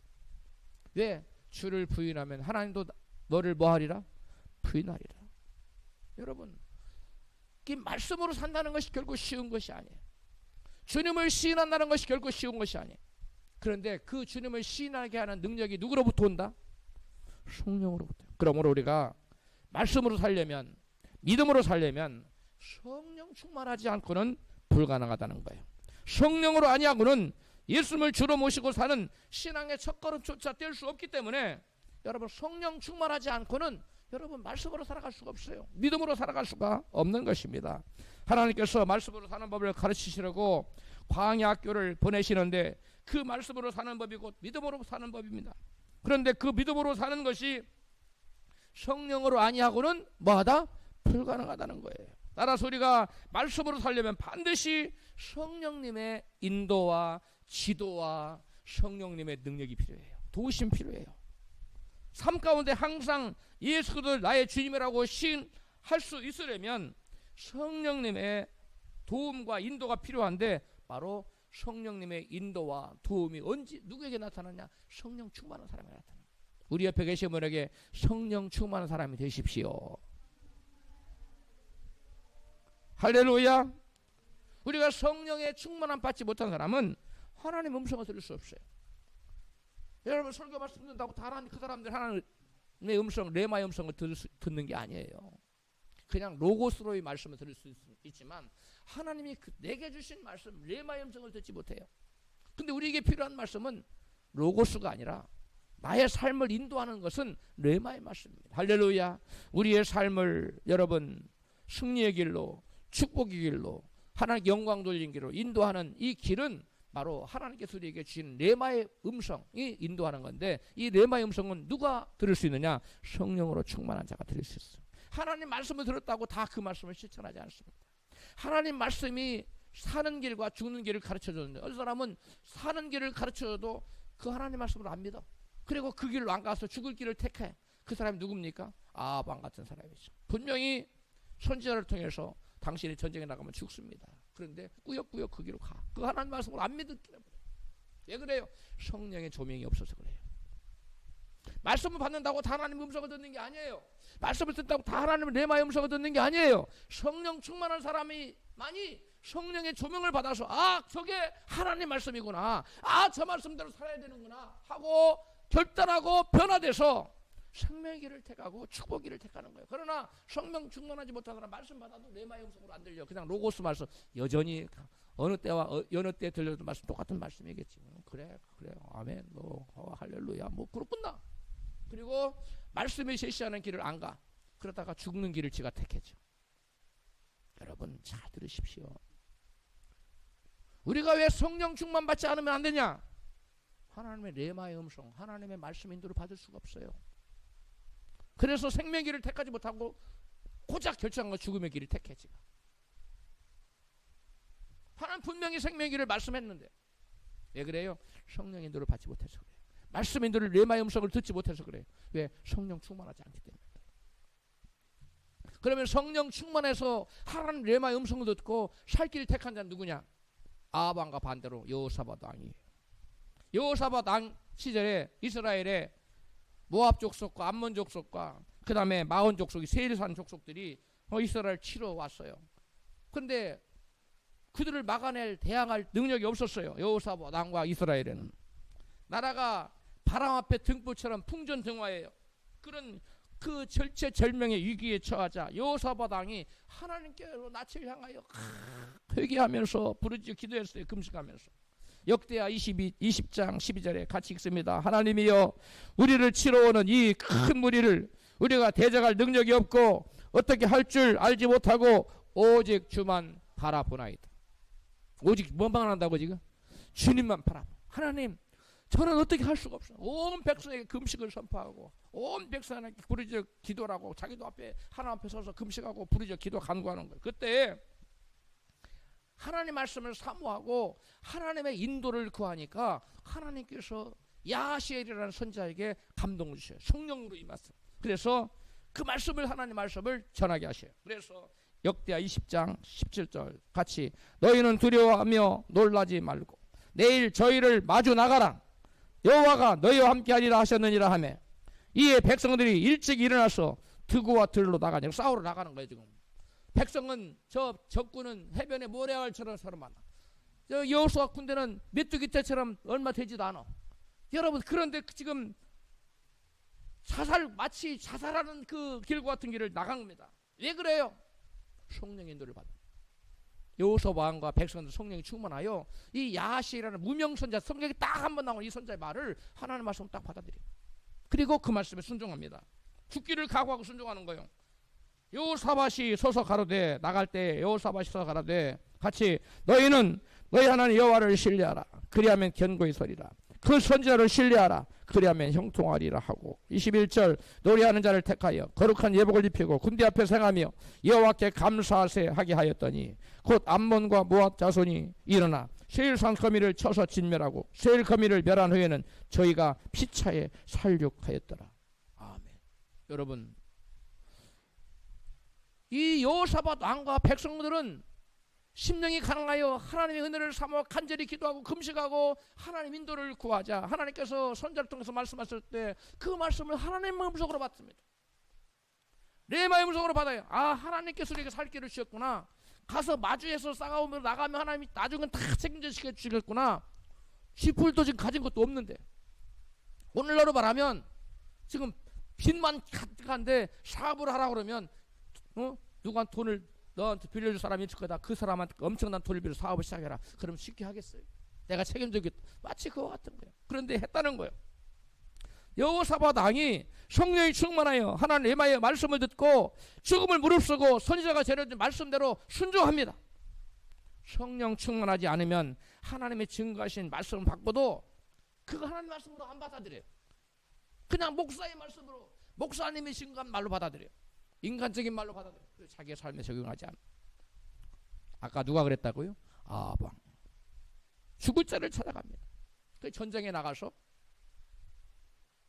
왜? 주를 부인하면 하나님도 너를 뭐 하리라? 부인하리라. 여러분, 이 말씀으로 산다는 것이 결코 쉬운 것이 아니에요. 주님을 시인한다는 것이 결코 쉬운 것이 아니에요. 그런데 그 주님을 시인하게 하는 능력이 누구로부터 온다? 성령으로부터. 그러므로 우리가 말씀으로 살려면, 믿음으로 살려면 성령 충만하지 않고는 불가능하다는 거예요. 성령으로 아니하고는 예수님을 주로 모시고 사는 신앙의 첫걸음조차 뗄 수 없기 때문에 여러분, 성령 충만하지 않고는 여러분 말씀으로 살아갈 수가 없어요. 믿음으로 살아갈 수가 없는 것입니다. 하나님께서 말씀으로 사는 법을 가르치시려고 광야 학교를 보내시는데 그 말씀으로 사는 법이 곧 믿음으로 사는 법입니다. 그런데 그 믿음으로 사는 것이 성령으로 아니하고는 뭐하다? 불가능하다는 거예요. 따라서 우리가 말씀으로 살려면 반드시 성령님의 인도와 지도와 성령님의 능력이 필요해요. 도우심 필요해요. 삶 가운데 항상 예수 그리스도를 나의 주님이라고 시인할 수 있으려면 성령님의 도움과 인도가 필요한데, 바로 성령님의 인도와 도움이 언제 누구에게 나타나냐? 성령 충만한 사람에게 나타나요. 우리 옆에 계신 분에게 성령 충만한 사람이 되십시오. 할렐루야. 우리가 성령의 충만함 받지 못한 사람은 하나님의 음성을 들을 수 없어요. 여러분, 설교 말씀 듣는다고 다 그 사람들 하나님의 음성, 레마의 음성을 듣는 게 아니에요. 그냥 로고스로의 말씀을 들을 수 있지만 하나님이 내게 주신 말씀, 레마의 음성을 듣지 못해요. 근데 우리에게 필요한 말씀은 로고스가 아니라 나의 삶을 인도하는 것은 레마의 말씀입니다. 할렐루야. 우리의 삶을 여러분 승리의 길로, 축복의 길로, 하나님께 영광 돌린 길로 인도하는 이 길은 바로 하나님께서 우리에게 주신 레마의 음성이 인도하는 건데, 이 레마의 음성은 누가 들을 수 있느냐? 성령으로 충만한 자가 들을 수 있어요. 하나님 말씀을 들었다고 다 그 말씀을 실천하지 않습니다. 하나님 말씀이 사는 길과 죽는 길을 가르쳐줬는데, 어떤 사람은 사는 길을 가르쳐줘도 그 하나님 말씀을 안 믿어. 그리고 그 길로 안 가서 죽을 길을 택해. 그 사람이 누굽니까? 아방 같은 사람이죠. 분명히 선지자를 통해서 당신이 전쟁에 나가면 죽습니다. 그런데 꾸역꾸역 그 길로 가. 그 하나님 말씀을 안 믿었기 때문에. 왜 그래요? 성령의 조명이 없어서 그래요. 말씀을 받는다고 다 하나님의 음성을 듣는 게 아니에요. 말씀을 듣는다고 다 하나님의 레마의 음성을 듣는 게 아니에요. 성령 충만한 사람이 많이 성령의 조명을 받아서 아 저게 하나님 말씀이구나, 아 저 말씀대로 살아야 되는구나 하고 결단하고 변화돼서 생명의 길을 택하고 축복의 길을 택하는 거예요. 그러나 성령 충만하지 못한 사람 말씀 받아도 레마의 음성으로 안 들려. 그냥 로고스 말씀 여전히 어느 때와 어느 때 들려도 말씀 똑같은 말씀이겠지. 그래 아멘 할렐루야 뭐 그렇구나. 그리고 말씀이 제시하는 길을 안 가. 그러다가 죽는 길을 지가 택했죠. 여러분 잘 들으십시오. 우리가 왜 성령 충만 받지 않으면 안 되냐? 하나님의 레마의 음성, 하나님의 말씀 인도를 받을 수가 없어요. 그래서 생명의 길을 택하지 못하고 고작 결정한 거 죽음의 길을 택했지. 하나님 분명히 생명의 길을 말씀했는데 왜 그래요? 성령 인도를 받지 못해서 그래요. 말씀 인도를 레마의 음성을 듣지 못해서 그래요. 왜? 성령 충만하지 않기 때문에. 그러면 성령 충만해서 하나님 레마의 음성을 듣고 살 길을 택한 자는 누구냐? 아합왕과 반대로 여호사밧 왕이에요. 여호사밧 왕 시절에 이스라엘에 모압 족속과 암몬 족속과 그 다음에 마온 족속이 세일산 족속들이 이스라엘을 치러 왔어요. 그런데 그들을 막아낼 대항할 능력이 없었어요. 여호사밧 왕과 이스라엘에는. 나라가 바람 앞에 등불처럼 풍전등화예요. 그런 그 절체절명의 위기에 처하자 여호사밧 왕이 하나님께로 낯을 향하여 회개하면서 부르짖어 기도했어요. 금식하면서. 역대하 20장 12절에 같이 읽습니다. 하나님이여 우리를 치러 오는 이 큰 무리를 우리가 대적할 능력이 없고 어떻게 할 줄 알지 못하고 오직 주만 바라보나이다. 오직 뭐만 한다고 지금? 주님만 바라보. 하나님 저는 어떻게 할 수가 없어. 온 백성에게 금식을 선포하고 온 백성에게 부르짖어 기도를 하고 자기도 앞에 하나님 앞에 서서 금식하고 부르짖어 기도 간구하는 거예요. 그때 하나님 말씀을 사모하고 하나님의 인도를 구하니까 하나님께서 야하시엘이라는 선자에게 감동을 주셔요. 성령으로 임하세요. 그래서 그 말씀을 하나님 말씀을 전하게 하셔요. 그래서 역대하 20장 17절 같이 너희는 두려워하며 놀라지 말고 내일 저희를 마주 나가라. 여호와가 너희와 함께하리라 하셨느니라 하며 이에 백성들이 일찍 일어나서 드고와 들로 나가냐 싸우러 나가는 거예요. 지금 백성은 저 적군은 해변에 모래알처럼 서로 만나. 저 여호수아 군대는 메뚜기 떼처럼 얼마 되지도 않아. 여러분 그런데 지금 마치 자살하는 그 길과 같은 길을 나간 겁니다. 왜 그래요? 성령의 인도를 받아. 여호수아 왕과 백성들 성령이 충만하여 이 야하시라는 무명 선자 성경에 딱 한 번 나온 이 선자의 말을 하나님의 말씀을 딱 받아들여요. 그리고 그 말씀에 순종합니다. 죽기를 각오하고 순종하는 거예요. 여호사밧이 서서 가로되 나갈 때 여호사밧이 서서 가로되 같이 너희는 너희 하나님 여호와를 신뢰하라. 그리하면 견고히 서리라. 그 선지자를 신뢰하라. 그리하면 형통하리라 하고 21절 노래하는 자를 택하여 거룩한 예복을 입히고 군대 앞에 행하며 여호와께 감사하세 하게 하였더니 곧 암몬과 모압 자손이 일어나 세일산 거미를 쳐서 진멸하고 세일 거미를 멸한 후에는 저희가 피차에 살육하였더라. 아멘. 여러분 이 여호사밧 왕과 백성들은 심령이 강하여 하나님의 은혜를 사모하 간절히 기도하고 금식하고 하나님 인도를 구하자 하나님께서 선자를 통해서 말씀하실 때 그 말씀을 하나님의 음성으로 받습니다. 레마의 음성으로 받아요. 아 하나님께서 우리에게 살 길을 주셨구나. 가서 마주해서 싸우며 나가면 하나님이 나중엔 다 책임져 주시겠구나. 쥐뿔도 지금 가진 것도 없는데 오늘날로 말하면 지금 빚만 가득한데 사업을 하라고 그러면 누가 돈을 너한테 빌려줄 사람이 있을 거다. 그 사람한테 엄청난 돈을 빌려 사업을 시작해라. 그럼 쉽게 하겠어요? 내가 책임지겠다. 마치 그와 같은 거예요. 그런데 했다는 거예요. 여호사밧 왕이 성령이 충만하여 하나님 레마의 말씀을 듣고 죽음을 무릅쓰고 선지자가 전해준 말씀대로 순종합니다. 성령 충만하지 않으면 하나님의 증거하신 말씀을 받고도 그거 하나님 말씀으로 안 받아들여요. 그냥 목사의 말씀으로 목사님의 증거한 말로 받아들여요. 인간적인 말로 받아들여요. 자기의 삶에 적용하지 않아. 아까 누가 그랬다고요? 아방 죽을 자를 찾아갑니다. 그 전쟁에 나가서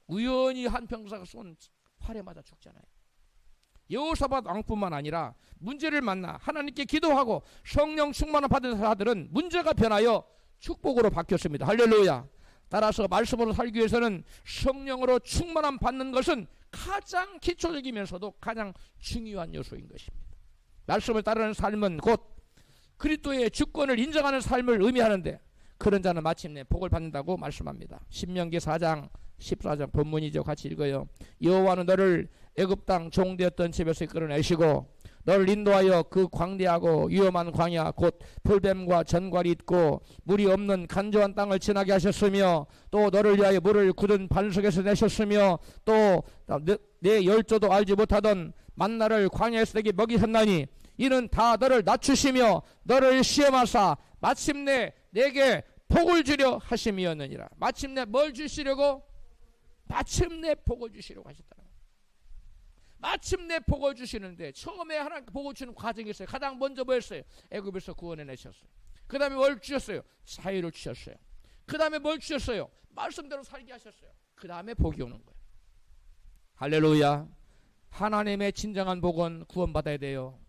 우연히 한 병사가 쏜 활에 맞아 죽잖아요. 여호사밧 왕뿐만 아니라 문제를 만나 하나님께 기도하고 성령 충만을 받은 사람들은 문제가 변하여 축복으로 바뀌었습니다. 할렐루야. 따라서 말씀으로 살기 위해서는 성령으로 충만함 받는 것은 가장 기초적이면서도 가장 중요한 요소인 것입니다. 말씀을 따르는 삶은 곧 그리스도의 주권을 인정하는 삶을 의미하는데 그런 자는 마침내 복을 받는다고 말씀합니다. 신명기 4장 14장 본문이죠. 같이 읽어요. 여호와는 너를 애굽 땅 종되었던 집에서 끌어내시고 너를 인도하여 그 광대하고 위험한 광야 곧 풀뱀과 전갈이 있고 물이 없는 간조한 땅을 지나게 하셨으며 또 너를 위하여 물을 굳은 반석에서 내셨으며 또 내 열조도 알지 못하던 만나를 광야에서 내게 먹이셨나니 이는 다 너를 낮추시며 너를 시험하사 마침내 내게 복을 주려 하심이었느니라. 마침내 뭘 주시려고? 마침내 복을 주시려고 하셨다는 거예요. 마침내 복을 주시는데 처음에 하나님 복을 주는 과정이 있어요. 가장 먼저 뭐였어요? 애굽에서 구원해 내셨어요. 그 다음에 뭘 주셨어요? 자유를 주셨어요. 그 다음에 뭘 주셨어요? 말씀대로 살게 하셨어요. 그 다음에 복이 오는 거예요. 할렐루야. 하나님의 진정한 복은 구원받아야 돼요.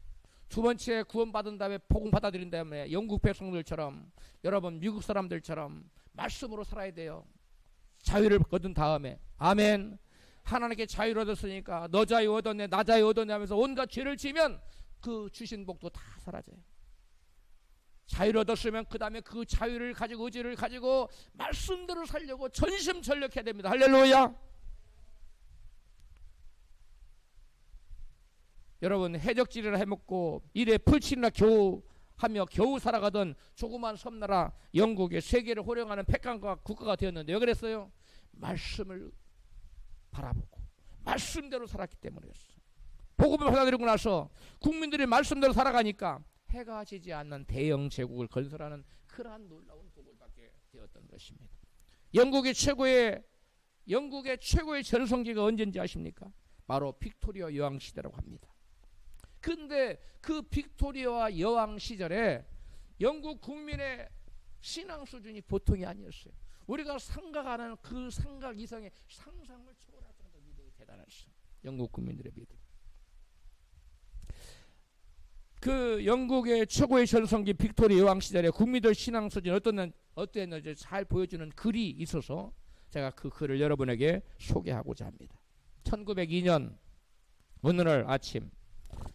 두 번째, 구원받은 다음에 복음 받아들인 다음에 영국 백성들처럼 여러분 미국 사람들처럼 말씀으로 살아야 돼요. 자유를 얻은 다음에 아멘. 하나님께 자유를 얻었으니까 너 자유 얻었네 나 자유 얻었네 하면서 온갖 죄를 지면 그 주신 복도 다 사라져요. 자유를 얻었으면 그 다음에 그 자유를 가지고 의지를 가지고 말씀대로 살려고 전심전력해야 됩니다. 할렐루야. 여러분 해적질이나 해먹고 일에 풀칠이나 겨우 하며 겨우 살아가던 조그만 섬나라 영국의 세계를 호령하는 패권과 국가가 되었는데 왜 그랬어요? 말씀을 바라보고 말씀대로 살았기 때문이었어요. 복음을 받아들이고 나서 국민들이 말씀대로 살아가니까 해가 지지 않는 대영 제국을 건설하는 그러한 놀라운 복을 받게 되었던 것입니다. 영국의 최고의 전성기가 언제인지 아십니까? 바로 빅토리아 여왕 시대라고 합니다. 근데 그 빅토리아와 여왕 시절에 영국 국민의 신앙 수준이 보통이 아니었어요. 우리가 생각하는 그 생각 이상의 상상을 초월할 정도 믿음이 대단했어요. 영국 국민들의 믿음. 그 영국의 최고의 전성기 빅토리아 여왕 시절에 국민들 신앙 수준이 어땠는지 잘 보여주는 글이 있어서 제가 그 글을 여러분에게 소개하고자 합니다. 1902년 어느 날 아침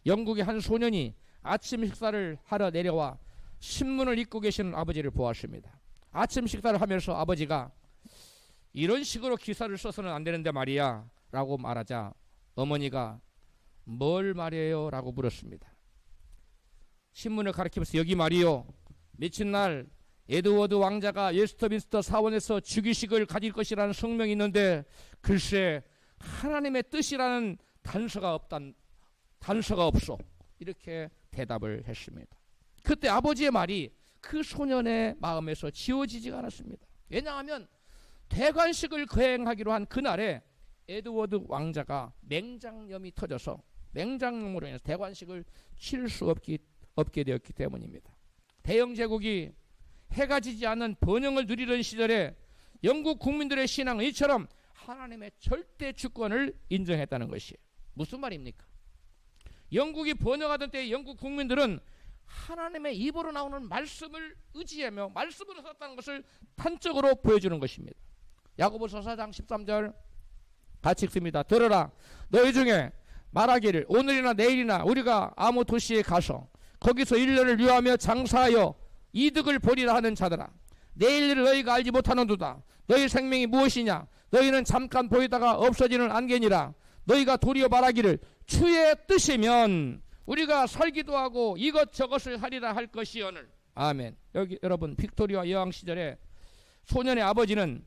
영국의 한 소년이 아침 식사를 하러 내려와 신문을 읽고 계시는 아버지를 보았습니다. 아침 식사를 하면서 아버지가 이런 식으로 기사를 써서는 안 되는데 말이야 라고 말하자 어머니가 뭘 말해요? 라고 물었습니다. 신문을 가리키면서 여기 말이요 며칠 날 에드워드 왕자가 웨스트민스터 사원에서 즉위식을 가질 것이라는 성명이 있는데 글쎄 하나님의 뜻이라는 단서가 없어 이렇게 대답을 했습니다. 그때 아버지의 말이 그 소년의 마음에서 지워지지가 않았습니다. 왜냐하면 대관식을 거행하기로 한 그날에 에드워드 왕자가 맹장염이 터져서 맹장염으로 인해서 대관식을 치를 수 없게 되었기 때문입니다. 대영 제국이 해가 지지 않는 번영을 누리던 시절에 영국 국민들의 신앙은 이처럼 하나님의 절대 주권을 인정했다는 것이에요. 무슨 말입니까? 영국이 번영하던 때 영국 국민들은 하나님의 입으로 나오는 말씀을 의지하며 말씀으로 살았다는 것을 단적으로 보여주는 것입니다. 야고보서 4장 13절 같이 읽습니다. 들어라 너희 중에 말하기를 오늘이나 내일이나 우리가 아무 도시에 가서 거기서 1년을 유하며 장사하여 이득을 보리라 하는 자들아 내일 일을 너희가 알지 못하는도다. 너희 생명이 무엇이냐 너희는 잠깐 보이다가 없어지는 안개니라. 너희가 도리어 말하기를 주의 뜻이면 우리가 살기도 하고 이것저것을 하리라 할 것이오늘. 아멘. 여기 여러분 빅토리아 여왕 시절에 소년의 아버지는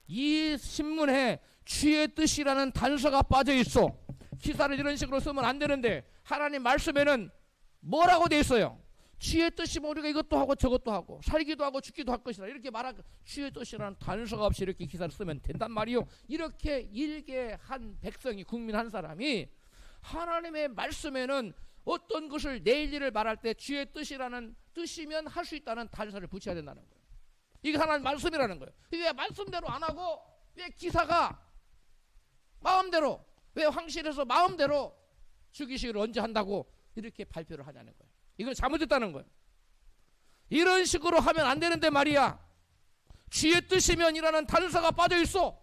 이 신문에 주의 뜻이라는 단서가 빠져 있어. 기사를 이런 식으로 쓰면 안 되는데 하나님 말씀에는 뭐라고 돼 있어요? 주의 뜻이면 우리가 이것도 하고 저것도 하고 살기도 하고 죽기도 할 것이라 이렇게 말하고 주의 뜻이라는 단서가 없이 이렇게 기사를 쓰면 된단 말이요. 이렇게 일개 한 백성이 국민 한 사람이 하나님의 말씀에는 어떤 것을 내일 일을 말할 때 주의 뜻이라는 뜻이면 할 수 있다는 단서를 붙여야 된다는 거예요. 이게 하나님 말씀이라는 거예요. 왜 말씀대로 안 하고 왜 기사가 마음대로 왜 황실에서 마음대로 즉위식을 언제 한다고 이렇게 발표를 하냐는 거예요. 이건 잘못됐다는 거예요. 이런 식으로 하면 안 되는데 말이야. 주의 뜻이면이라는 단서가 빠져 있어.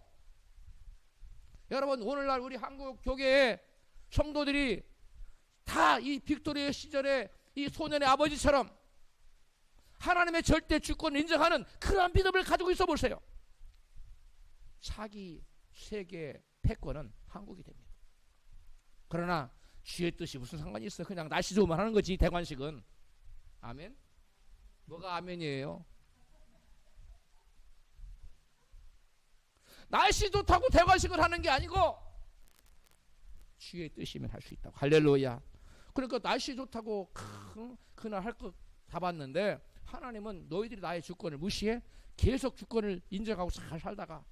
여러분, 오늘날 우리 한국 교계의 성도들이 다 이 빅토리아 시절에 이 소년의 아버지처럼 하나님의 절대 주권을 인정하는 그러한 믿음을 가지고 있어 보세요. 차기 세계 패권은 한국이 됩니다. 그러나 주의 뜻이 무슨 상관이 있어? 그냥 날씨 좋으면 하는 거지, 대관식은. 아멘? 뭐가 아멘이에요? 날씨 좋다고 대관식을 하는 게 아니고 주의 뜻이면 할 수 있다고. 할렐루야. 그러니까 날씨 좋다고 그날 할 거 다 봤는데 하나님은 너희들이 나의 주권을 무시해? 계속 주권을 인정하고 잘 살다가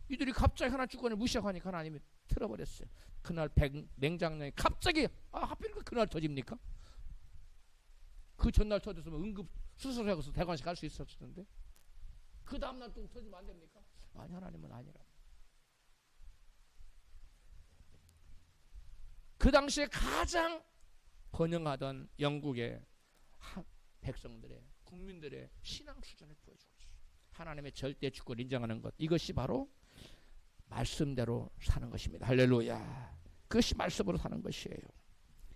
이들이 갑자기 하나님 주권을 무시하고 하니까 하나님이 틀어버렸어요. 그날 맹장령이 갑자기 하필 그날 터집니까? 그 전날 터졌으면 응급 수술하고서 대관식 할 수 있었을 텐데 그 다음날 또 터지면 안 됩니까? 아니, 하나님은 아니라. 그 당시에 가장 번영하던 영국의 백성들의 국민들의 신앙 수준을 보여주고 있어요. 하나님의 절대 주권을 인정하는 것, 이것이 바로 말씀대로 사는 것입니다. 할렐루야. 그것이 말씀으로 사는 것이에요.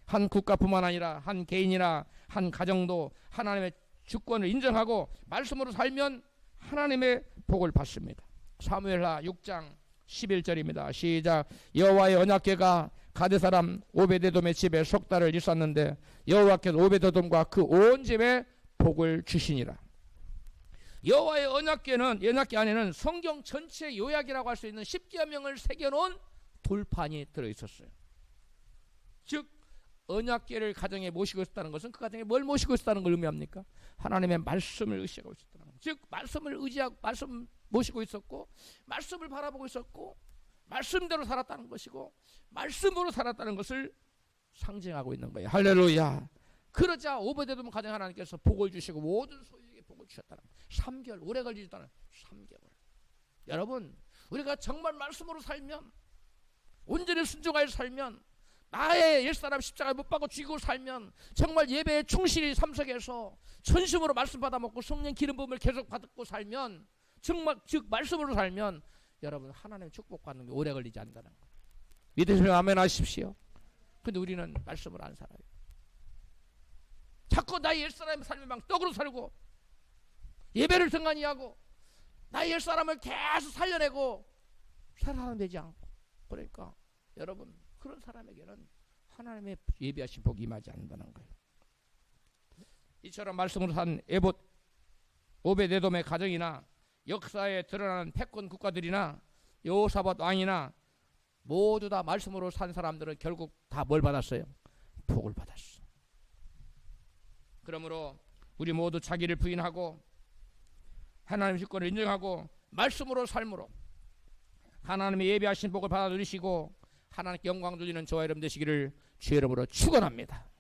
한 국가뿐만 아니라 한 개인이나 한 가정도 하나님의 주권을 인정하고 말씀으로 살면 하나님의 복을 받습니다. 사무엘하 6장 11절입니다. 시작. 여호와의 언약궤가 가드 사람 오베데돔의 집에 석 달을 있었는데 여호와께서 오베데돔과 그 온 집에 복을 주시니라. 여호와의 언약궤 안에는 성경 전체 요약이라고 할 수 있는 10계명을 새겨놓은 돌판이 들어있었어요. 즉 언약궤를 가정에 모시고 있었다는 것은 그 가정에 뭘 모시고 있었다는 걸 의미합니까? 하나님의 말씀을 의식하고 있었다는 것. 즉 말씀을 의지하고 말씀 모시고 있었고 말씀을 바라보고 있었고 말씀대로 살았다는 것이고 말씀으로 살았다는 것을 상징하고 있는 거예요. 할렐루야. 그러자 오베데돔 가정 하나님께서 복을 주시고 모든 소유에게 복을 주셨다는 거예요. 3개월, 오래 걸리지도 않아요. 3개월. 여러분, 우리가 정말 말씀으로 살면, 온전히 순종하여 살면, 나의 옛사람 십자가에 못 박아 죽이고 살면, 정말 예배에 충실히 참석해서 전심으로 말씀 받아 먹고 성령 기름 부음을 계속 받고 살면, 정말 즉 말씀으로 살면 여러분 하나님의 축복받는 게 오래 걸리지 않는다는 거예요. 믿으시면 아멘 하십시오. 근데 우리는 말씀을 안 살아요. 자꾸 나의 옛사람의 삶을 막 떡으로 살고 예배를 등한히 하고 나의 옛사람을 계속 살려내고 살아가면 되지 않고, 그러니까 여러분 그런 사람에게는 하나님의 예비하신 복이 임하지 않는다는 거예요. 이처럼 말씀으로 산 오베데돔의 가정이나 역사에 드러나는 패권 국가들이나 여호사밧 왕이나 모두 다 말씀으로 산 사람들은 결국 다 뭘 받았어요? 복을 받았어. 그러므로 우리 모두 자기를 부인하고 하나님의 주권을 인정하고 말씀으로 삶으로 하나님의 예비하신 복을 받아 누리시고 하나님께 영광 돌리는 저와 여러분 되시기를 주의 이름으로 축원합니다.